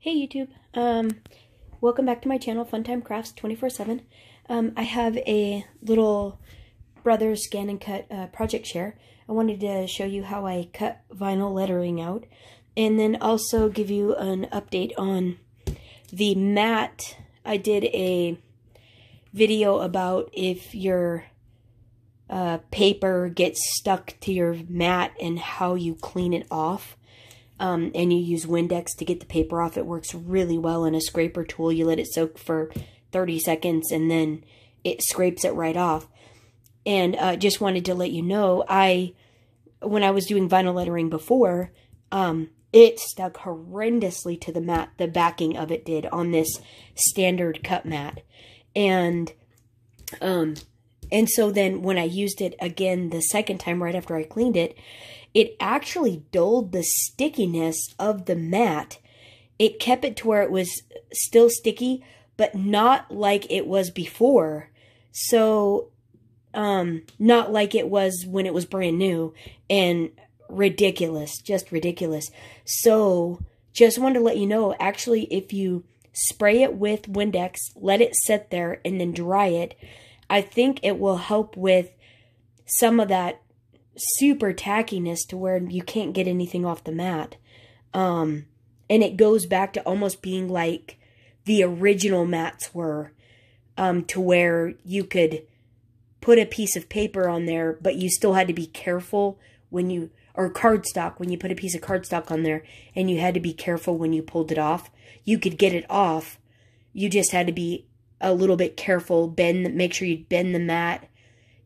Hey YouTube, welcome back to my channel, Funtime Crafts 24/7. I have a little brother scan and cut project share. I wanted to show you how I cut vinyl lettering out, and then also give you an update on the mat. I did a video about if your paper gets stuck to your mat and how you clean it off. And you use Windex to get the paper off. It works really well in a scraper tool. You let it soak for 30 seconds and then it scrapes it right off. And just wanted to let you know, when I was doing vinyl lettering before, it stuck horrendously to the mat. The backing of it did on this standard cut mat. And so then when I used it again the second time right after I cleaned it, it actually dulled the stickiness of the mat. It kept it to where it was still sticky, but not like it was before. So, not like it was when it was brand new, and ridiculous, just ridiculous. So, just wanted to let you know, actually, if you spray it with Windex, let it sit there, and then dry it, I think it will help with some of that super tackiness to where you can't get anything off the mat. And it goes back to almost being like the original mats were, to where you could put a piece of paper on there, but you still had to be careful when you, or cardstock, when you put a piece of cardstock on there, and you had to be careful when you pulled it off. You could get it off. You just had to be a little bit careful, make sure you bend the mat,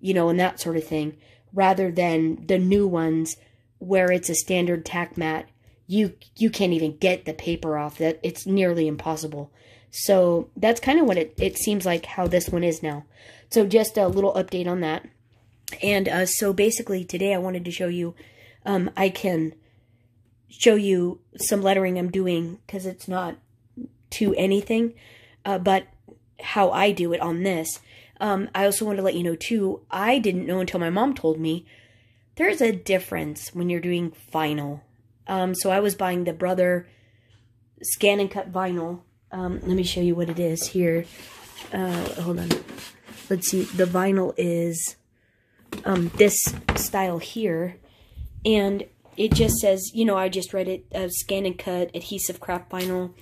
you know, and that sort of thing. Rather than the new ones where it's a standard tack mat, you can't even get the paper off. That it's nearly impossible. So that's kind of what it seems like how this one is now. So just a little update on that. And so basically today I wanted to show you, I can show you some lettering I'm doing because it's not to anything, but how I do it on this. I also want to let you know, too, I didn't know until my mom told me, there's a difference when you're doing vinyl. So I was buying the Brother scan and cut vinyl. Let me show you what it is here. Hold on. Let's see. The vinyl is this style here. And it just says, you know, I just read it, scan and cut, adhesive craft vinyl,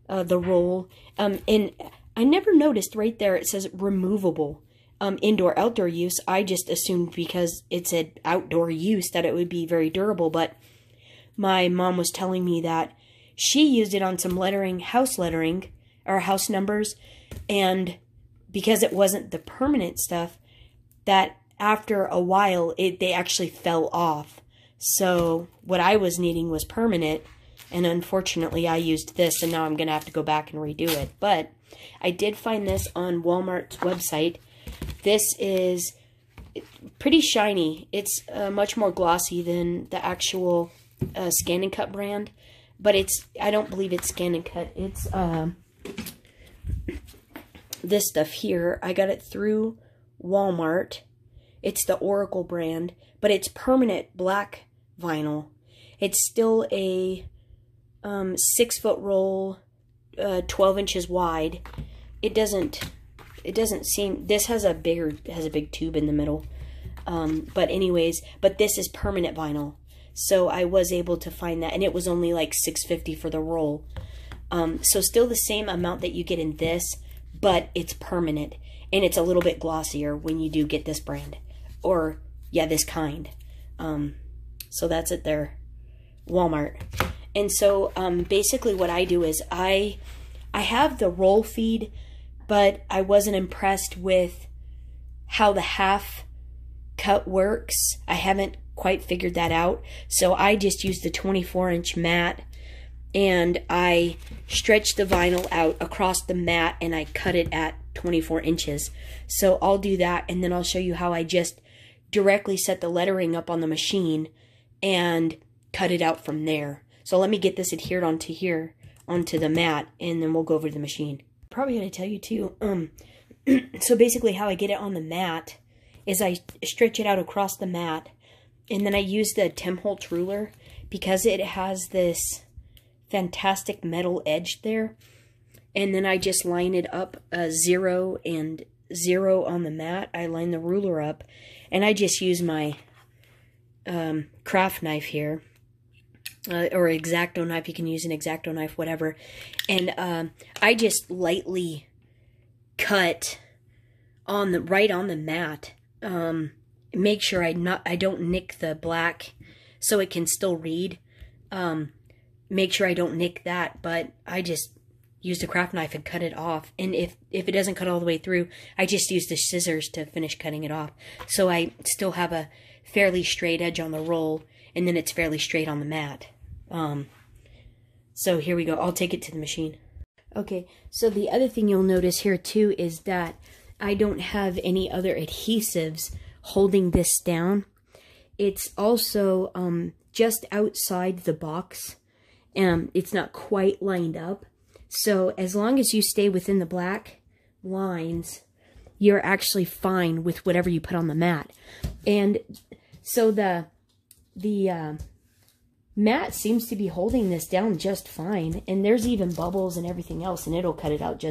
the roll. And I never noticed right there it says removable, indoor, outdoor use. I just assumed because it said outdoor use that it would be very durable, but my mom was telling me that she used it on some lettering, house lettering, or house numbers, and because it wasn't the permanent stuff, that after a while they actually fell off. So what I was needing was permanent, and unfortunately I used this, and now I'm going to have to go back and redo it. But I did find this on Walmart's website. This is pretty shiny. It's much more glossy than the actual Scan and Cut brand. But I don't believe it's Scan and Cut. It's this stuff here. I got it through Walmart. It's the Oracle brand, but it's permanent black vinyl. It's still a 6-foot roll, 12 inches wide. It doesn't seem, this has a big tube in the middle. But anyways, but this is permanent vinyl. So I was able to find that, and it was only like $6.50 for the roll. So still the same amount that you get in this, but it's permanent, and it's a little bit glossier when you do get this brand, or yeah, this kind. So that's it there, Walmart. And so basically what I do is I have the roll feed, but I wasn't impressed with how the half cut works. I haven't quite figured that out. So I just used the 24-inch mat, and I stretched the vinyl out across the mat, and I cut it at 24 inches. So I'll do that, and then I'll show you how I just directly set the lettering up on the machine and cut it out from there. So let me get this adhered onto here, onto the mat, and then we'll go over to the machine. Probably going to tell you too, so basically how I get it on the mat is I stretch it out across the mat, and then I use the Tim Holtz ruler because it has this fantastic metal edge there. And then I just line it up 0 and 0 on the mat. I line the ruler up, and I just use my craft knife here, or X-Acto knife. You can use an X-Acto knife, whatever. And I just lightly cut on the right on the mat. Make sure I don't nick the black, so it can still read. Make sure I don't nick that, but I just use the craft knife and cut it off. And if it doesn't cut all the way through, I just use the scissors to finish cutting it off. So I still have a fairly straight edge on the roll, and then it's fairly straight on the mat. So here we go. I'll take it to the machine. Okay, so the other thing you'll notice here too is that I don't have any other adhesives holding this down. It's also just outside the box. It's not quite lined up. So as long as you stay within the black lines, you're actually fine with whatever you put on the mat. And so the mat seems to be holding this down just fine. And there's even bubbles and everything else, and it'll cut it out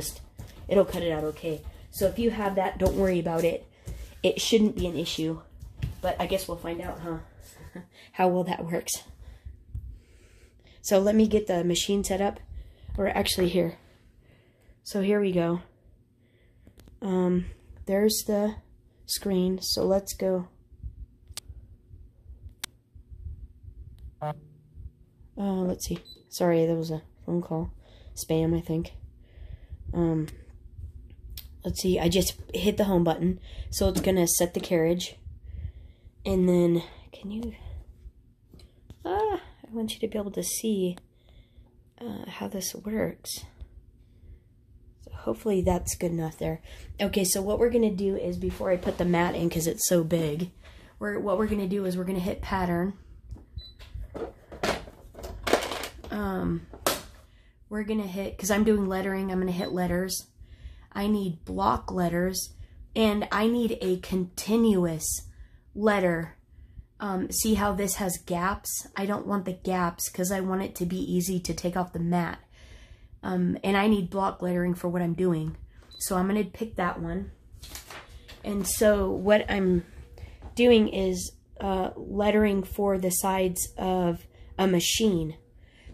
okay. So if you have that, don't worry about it. It shouldn't be an issue. But I guess we'll find out, huh? How well that works. So let me get the machine set up. Or actually here. So here we go. There's the screen. So let's go. Let's see. Sorry, that was a phone call. Spam, I think. Let's see. I just hit the home button. So it's going to set the carriage. And then, can you... I want you to be able to see how this works. So hopefully that's good enough there. Okay, so what we're going to do is, before I put the mat in because it's so big, what we're going to do is we're going to hit pattern. We're going to hit, because I'm doing lettering, I'm going to hit letters. I need block letters, and I need a continuous letter. See how this has gaps? I don't want the gaps because I want it to be easy to take off the mat. And I need block lettering for what I'm doing. So I'm going to pick that one. And so what I'm doing is lettering for the sides of a machine.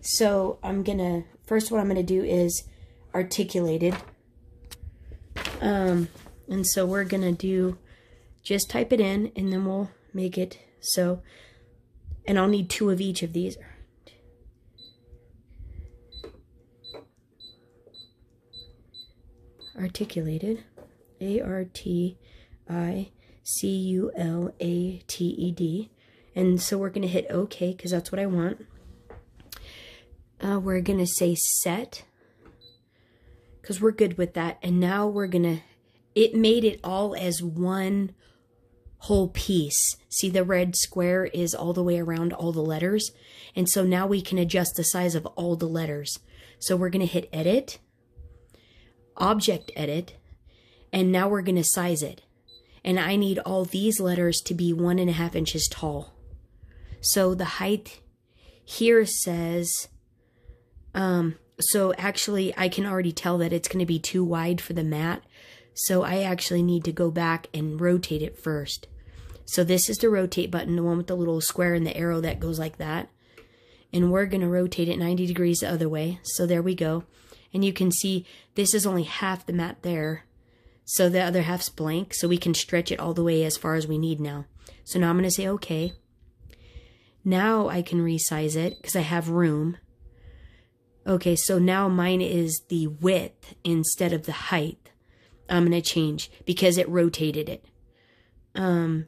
So I'm going to, first what I'm going to do is articulated. And so we're going to do, just type it in and then we'll make it so, and I'll need 2 of each of these. Articulated, A-R-T-I-C-U-L-A-T-E-D. And so we're going to hit OK because that's what I want. We're going to say set because we're good with that. And now we're going to, it made it all as one whole piece. See, the red square is all the way around all the letters. And so now we can adjust the size of all the letters. So we're going to hit edit, object edit, and now we're going to size it. And I need all these letters to be 1.5 inches tall. So the height here says, so actually I can already tell that it's going to be too wide for the mat. So I actually need to go back and rotate it first. So this is the rotate button, the one with the little square and the arrow that goes like that. And we're going to rotate it 90 degrees the other way. So there we go. And you can see this is only half the mat there. So the other half's blank. So we can stretch it all the way as far as we need now. So now I'm going to say OK. Now I can resize it because I have room. Okay, so now mine is the width instead of the height. I'm going to change because it rotated it.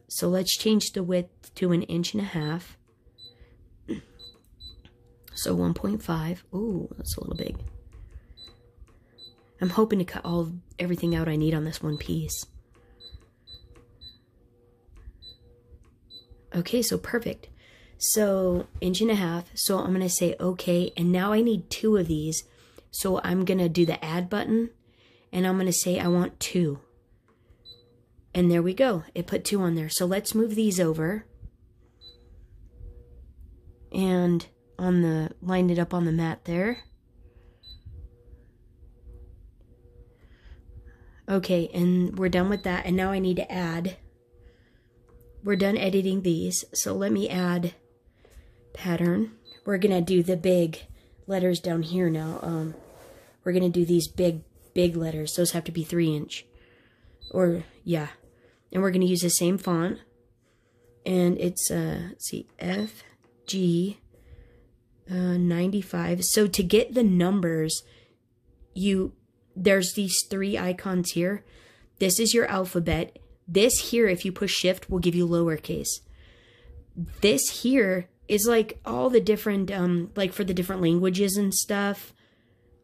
So let's change the width to 1.5 inches. So 1.5. Ooh, that's a little big. I'm hoping to cut everything out I need on this one piece. Okay, so perfect. So 1.5 inches. So I'm going to say okay. And now I need 2 of these. So I'm going to do the add button. And I'm going to say I want 2. And there we go. It put 2 on there. So let's move these over. And lined it up on the mat there. Okay, and we're done with that, and now I need to add. We're done editing these, so let me add pattern. We're gonna do the big letters down here now. We're gonna do these big letters. Those have to be 3-inch, or yeah. And we're gonna use the same font, and it's let's see, FG 95. So to get the numbers, there's these 3 icons here. This is your alphabet. This here, if you push shift, will give you lowercase. This here is like all the different, like for the different languages and stuff.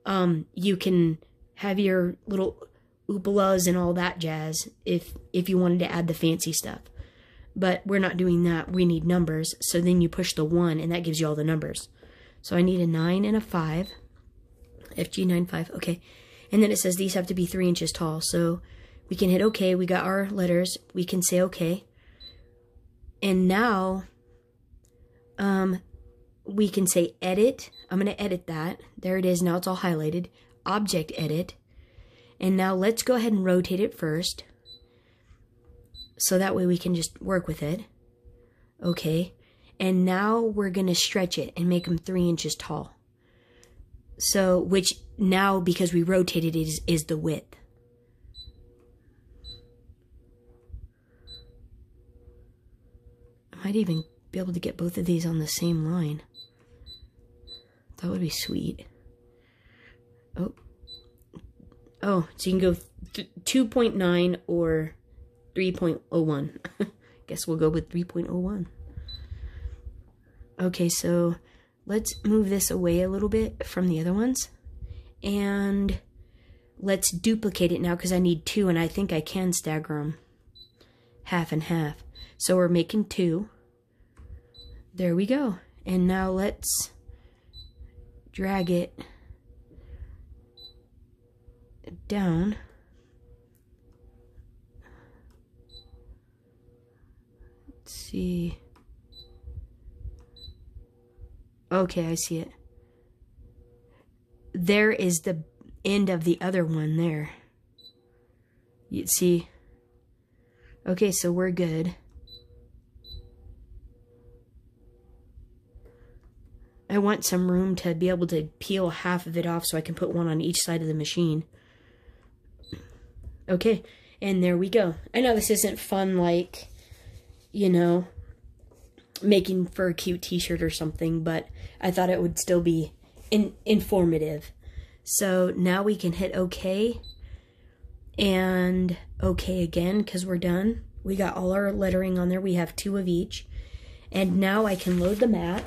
You can have your little oopalas and all that jazz if you wanted to add the fancy stuff. But we're not doing that. We need numbers. So then you push the 1 and that gives you all the numbers. So I need a 9 and a 5. FG95. Okay. And then it says these have to be 3 inches tall. So we can hit OK. We got our letters. We can say OK. And now we can say edit. I'm going to edit that. There it is. Now it's all highlighted. Object edit. And now let's go ahead and rotate it first. So that way we can just work with it. Okay. And now we're going to stretch it and make them 3 inches tall. So, which now, because we rotated it, is the width. I might even be able to get both of these on the same line. That would be sweet. Oh, so you can go 2.9 or 3.01. Guess we'll go with 3.01. Okay, so let's move this away a little bit from the other ones. And let's duplicate it now because I need 2, and I think I can stagger them half and half. So we're making 2. There we go. And now let's drag it down. Let's see. Okay, I see it. There is the end of the other one there. You see? Okay, so we're good. I want some room to be able to peel half of it off so I can put one on each side of the machine. Okay, and there we go. I know this isn't fun like, you know, making for a cute t-shirt or something, but I thought it would still be informative. So now we can hit OK and OK again because we're done. We got all our lettering on there. We have 2 of each. And now I can load the mat.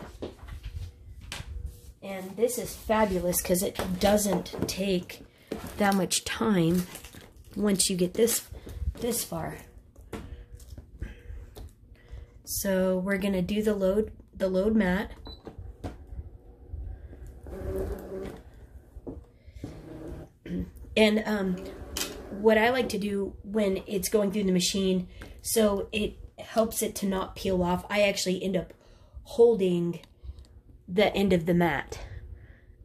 And this is fabulous because it doesn't take that much time once you get this far. So we're gonna do the load mat. And what I like to do when it's going through the machine, so it helps it to not peel off, I actually end up holding the end of the mat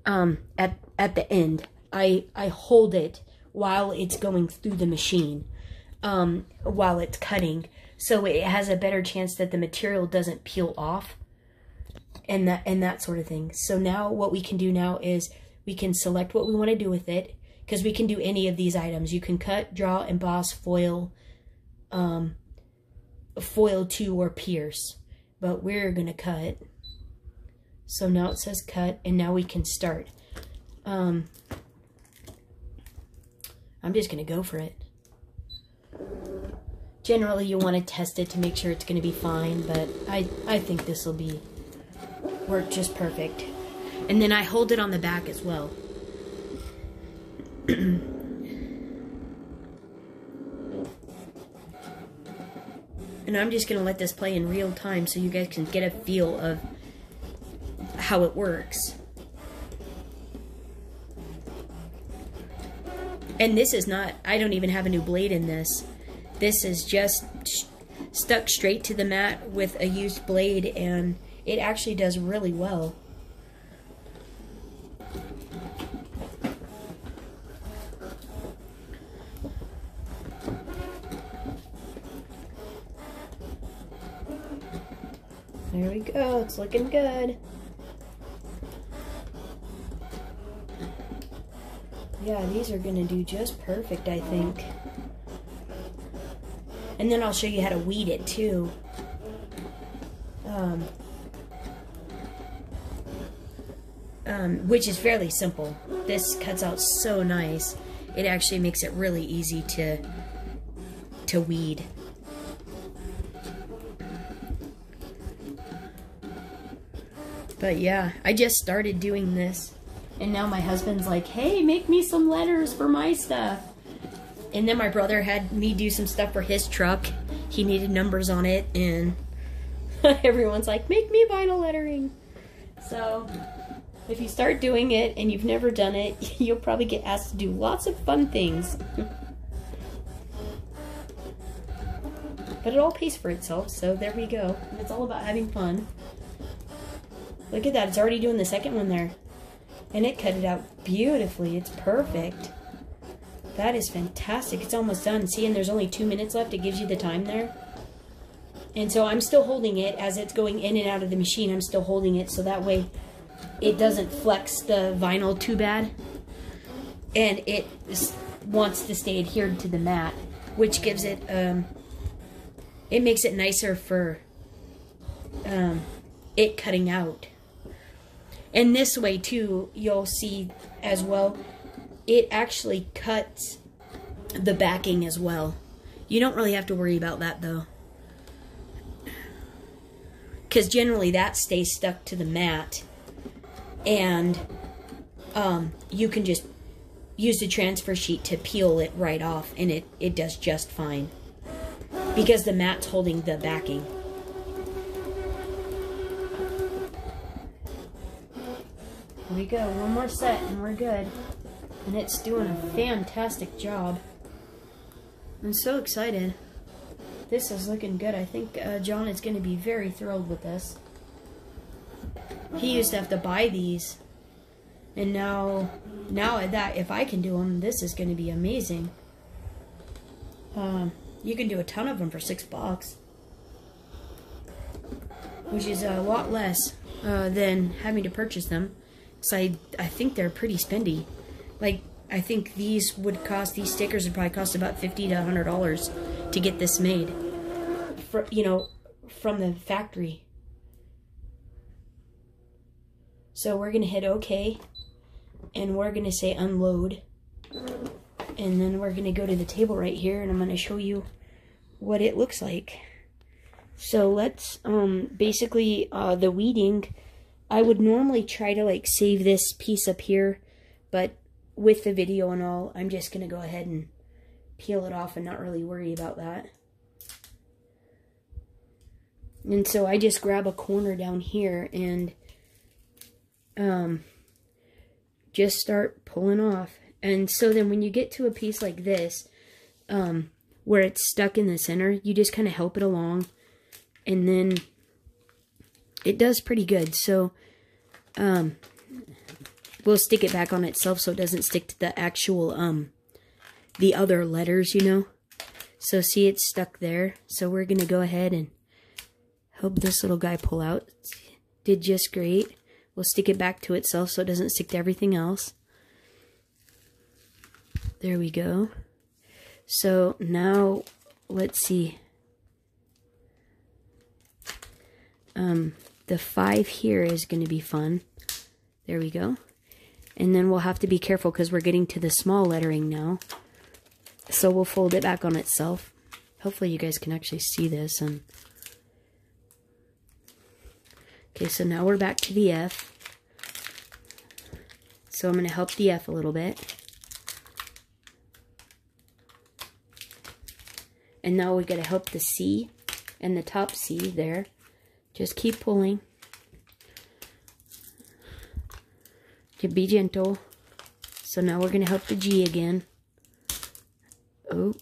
at the end. I hold it while it's going through the machine, while it's cutting, so it has a better chance that the material doesn't peel off and that sort of thing. So now what we can do now is we can select what we want to do with it, because we can do any of these items. You can cut, draw, emboss, foil, foil to, or pierce, but we're gonna cut. So now it says cut, and now we can start. I'm just gonna go for it. Generally you want to test it to make sure it's gonna be fine, but I think this will work just perfect. And then I hold it on the back as well. And I'm just gonna let this play in real time so you guys can get a feel of how it works. And this is not, I don't even have a new blade in this. This is just stuck straight to the mat with a used blade, and it actually does really well. There we go. It's looking good. Yeah, these are gonna do just perfect, I think. And then I'll show you how to weed it too. Which is fairly simple. This cuts out so nice. It actually makes it really easy to weed. But yeah, I just started doing this. And now my husband's like, hey, make me some letters for my stuff. And then my brother had me do some stuff for his truck. He needed numbers on it. And everyone's like, make me vinyl lettering. So if you start doing it and you've never done it, you'll probably get asked to do lots of fun things. But it all pays for itself, so there we go. It's all about having fun. Look at that, it's already doing the second one there. And it cut it out beautifully. It's perfect. That is fantastic. It's almost done. See, and there's only 2 minutes left. It gives you the time there. And so I'm still holding it as it's going in and out of the machine. I'm still holding it so that way it doesn't flex the vinyl too bad. And it wants to stay adhered to the mat, which gives it, it makes it nicer for it cutting out. And this way too, you'll see as well, it actually cuts the backing as well. You don't really have to worry about that though, because generally that stays stuck to the mat, and you can just use the transfer sheet to peel it right off, and it does just fine because the mat's holding the backing. Here we go, one more set and we're good. And it's doing a fantastic job. I'm so excited. This is looking good. I think John is going to be very thrilled with this. He used to have to buy these. And now that if I can do them, this is going to be amazing. You can do a ton of them for $6. Which is a lot less than having to purchase them. So I think they're pretty spendy. Like, I think these stickers would probably cost about $50 to $100 to get this made, from the factory. So we're gonna hit OK, and we're gonna say unload, and then we're gonna go to the table right here, and I'm gonna show you what it looks like. So let's basically the weeding. I would normally try to like save this piece up here, but with the video and all, I'm just going to go ahead and peel it off and not really worry about that. And so I just grab a corner down here and just start pulling off. And so then when you get to a piece like this, where it's stuck in the center, you just kind of help it along, and then it does pretty good. So we'll stick it back on itself so it doesn't stick to the actual the other letters, So see, it's stuck there. So we're gonna go ahead and help this little guy pull out. Did just great. We'll stick it back to itself so it doesn't stick to everything else. There we go. So now let's see. The 5 here is going to be fun. There we go. And then we'll have to be careful because we're getting to the small lettering now. So we'll fold it back on itself. Hopefully you guys can actually see this. Okay, so now we're back to the F. So I'm going to help the F a little bit. And now we got to help the C and the top C there. Just keep pulling. To be gentle. So now we're going to help the G again. Oh,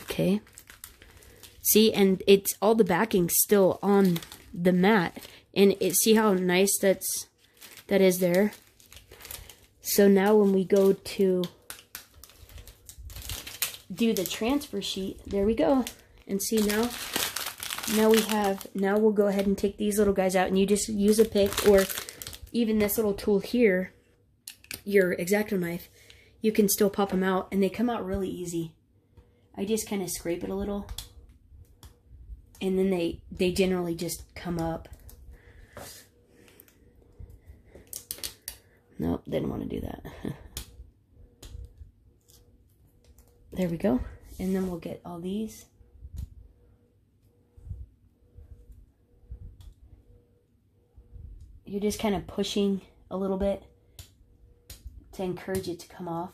okay. See, and it's all the backing still on the mat. And see how nice that is there? So now when we go to do the transfer sheet, there we go. And see now, now we'll go ahead and take these little guys out, and you just use a pick, or even this little tool here, your X-Acto knife, you can still pop them out, and they come out really easy. I just kind of scrape it a little, and then they generally just come up. Nope, didn't want to do that. There we go. And then we'll get all these. You're just kind of pushing a little bit to encourage it to come off.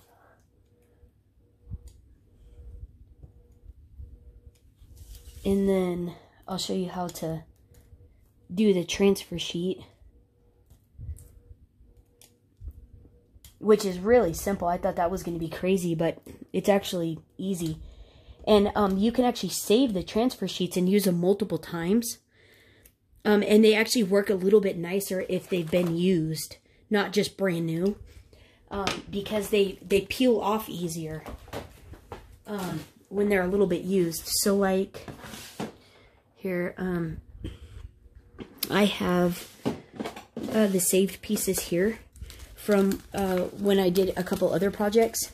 And then I'll show you how to do the transfer sheet, which is really simple. I thought that was going to be crazy, but it's actually easy. And you can actually save the transfer sheets and use them multiple times. And they actually work a little bit nicer if they've been used, not just brand new, because they peel off easier when they're a little bit used. So like here, I have the saved pieces here from when I did a couple other projects,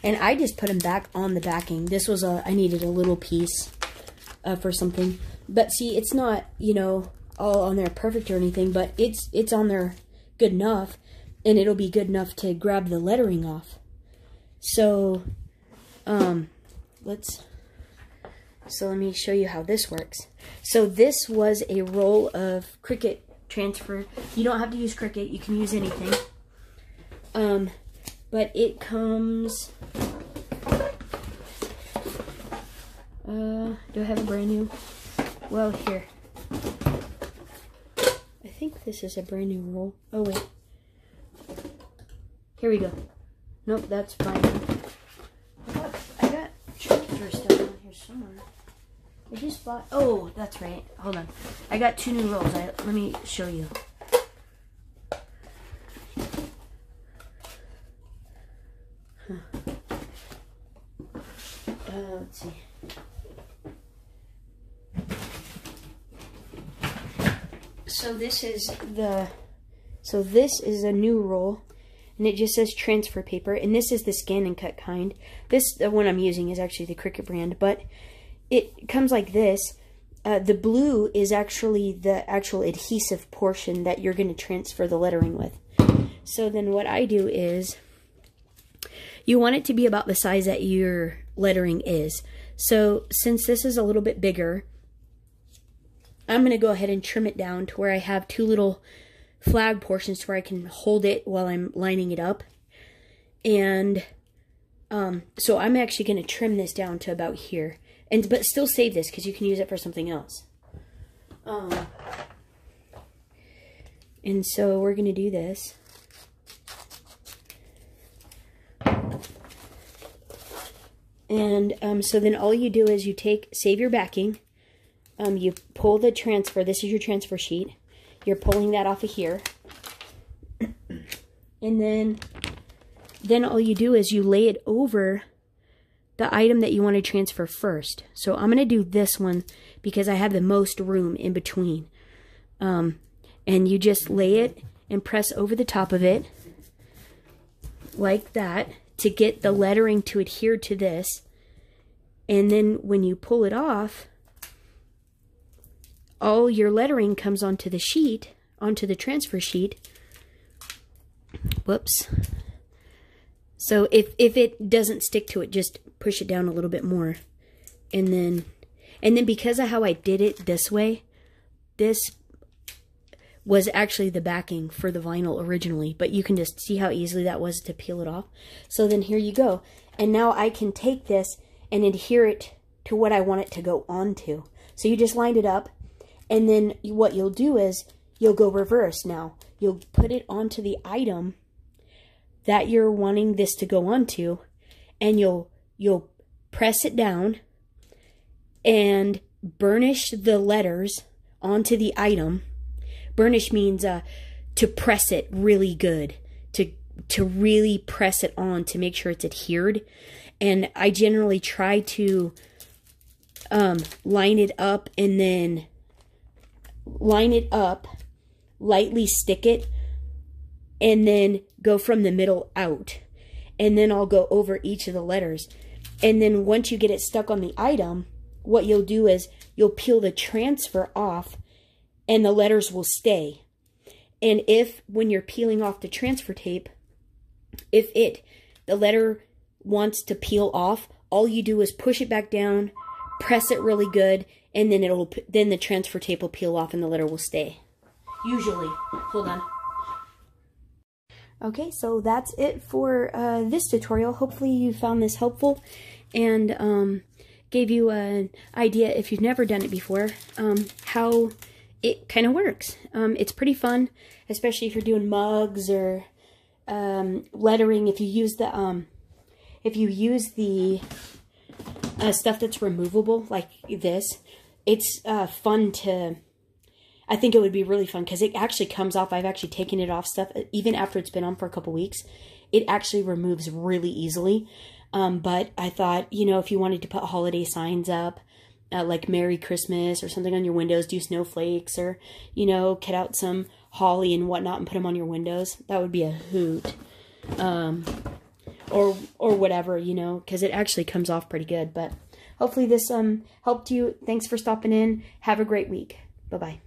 and I just put them back on the backing. This was I needed a little piece for something, but see, it's not, you know, all on there perfect or anything, but it's on there good enough, and it'll be good enough to grab the lettering off. So let me show you how this works. So this was a roll of Cricut transfer. You don't have to use Cricut, you can use anything. But it comes, do I have a brand new? Well, here. I think this is a brand new roll. Oh, wait. Here we go. Nope, that's fine. I got transfer stuff on here somewhere. I just bought, oh, that's right. Hold on. I got 2 new rolls. Let me show you. Let's see. So this is a new roll, and it just says transfer paper, and this is the scan and cut kind. The one I'm using is actually the Cricut brand, but it comes like this. The blue is actually the actual adhesive portion that you're going to transfer the lettering with. So then what I do is, you want it to be about the size that your lettering is. So since this is a little bit bigger, I'm going to go ahead and trim it down to where I have 2 little flag portions to where I can hold it while I'm lining it up. And so I'm actually going to trim this down to about here. But still save this because you can use it for something else. And so we're going to do this. And so then all you do is you save your backing. You pull the transfer. This is your transfer sheet. You're pulling that off of here. And then all you do is you lay it over the item that you want to transfer first. So I'm going to do this one because I have the most room in between. And you just lay it and press over the top of it like that to get the lettering to adhere to this. And then when you pull it off, all your lettering comes onto the sheet, onto the transfer sheet. Whoops. So if it doesn't stick to it, just push it down a little bit more. And then because of how I did it this way, this was actually the backing for the vinyl originally, but you can just see how easily that was to peel it off. So then here you go. And now I can take this and adhere it to what I want it to go onto. So you just lined it up, and then what you'll do is you'll go reverse now. You'll put it onto the item that you're wanting this to go onto, and you'll press it down and burnish the letters onto the item. Burnish means to press it really good, to really press it on to make sure it's adhered. And I generally try to line it up and then line it up, lightly stick it, and then go from the middle out. And then I'll go over each of the letters. And then once you get it stuck on the item, what you'll do is you'll peel the transfer off and the letters will stay. And if, when you're peeling off the transfer tape, if the letter wants to peel off, all you do is push it back down, press it really good, and then then the transfer tape will peel off and the letter will stay. Usually. Hold on. Okay, so that's it for this tutorial. Hopefully you found this helpful and gave you an idea, if you've never done it before, how it kind of works. It's pretty fun, especially if you're doing mugs or lettering. If you use the stuff that's removable like this, it's fun to. I think it would be really fun because it actually comes off. I've actually taken it off stuff even after it's been on for a couple weeks. It actually removes really easily. But I thought, you know, if you wanted to put holiday signs up, like Merry Christmas or something on your windows, do snowflakes, or, you know, cut out some holly and whatnot and put them on your windows, that would be a hoot. Or whatever, you know, because it actually comes off pretty good. But hopefully this helped you. Thanks for stopping in. Have a great week. Bye-bye.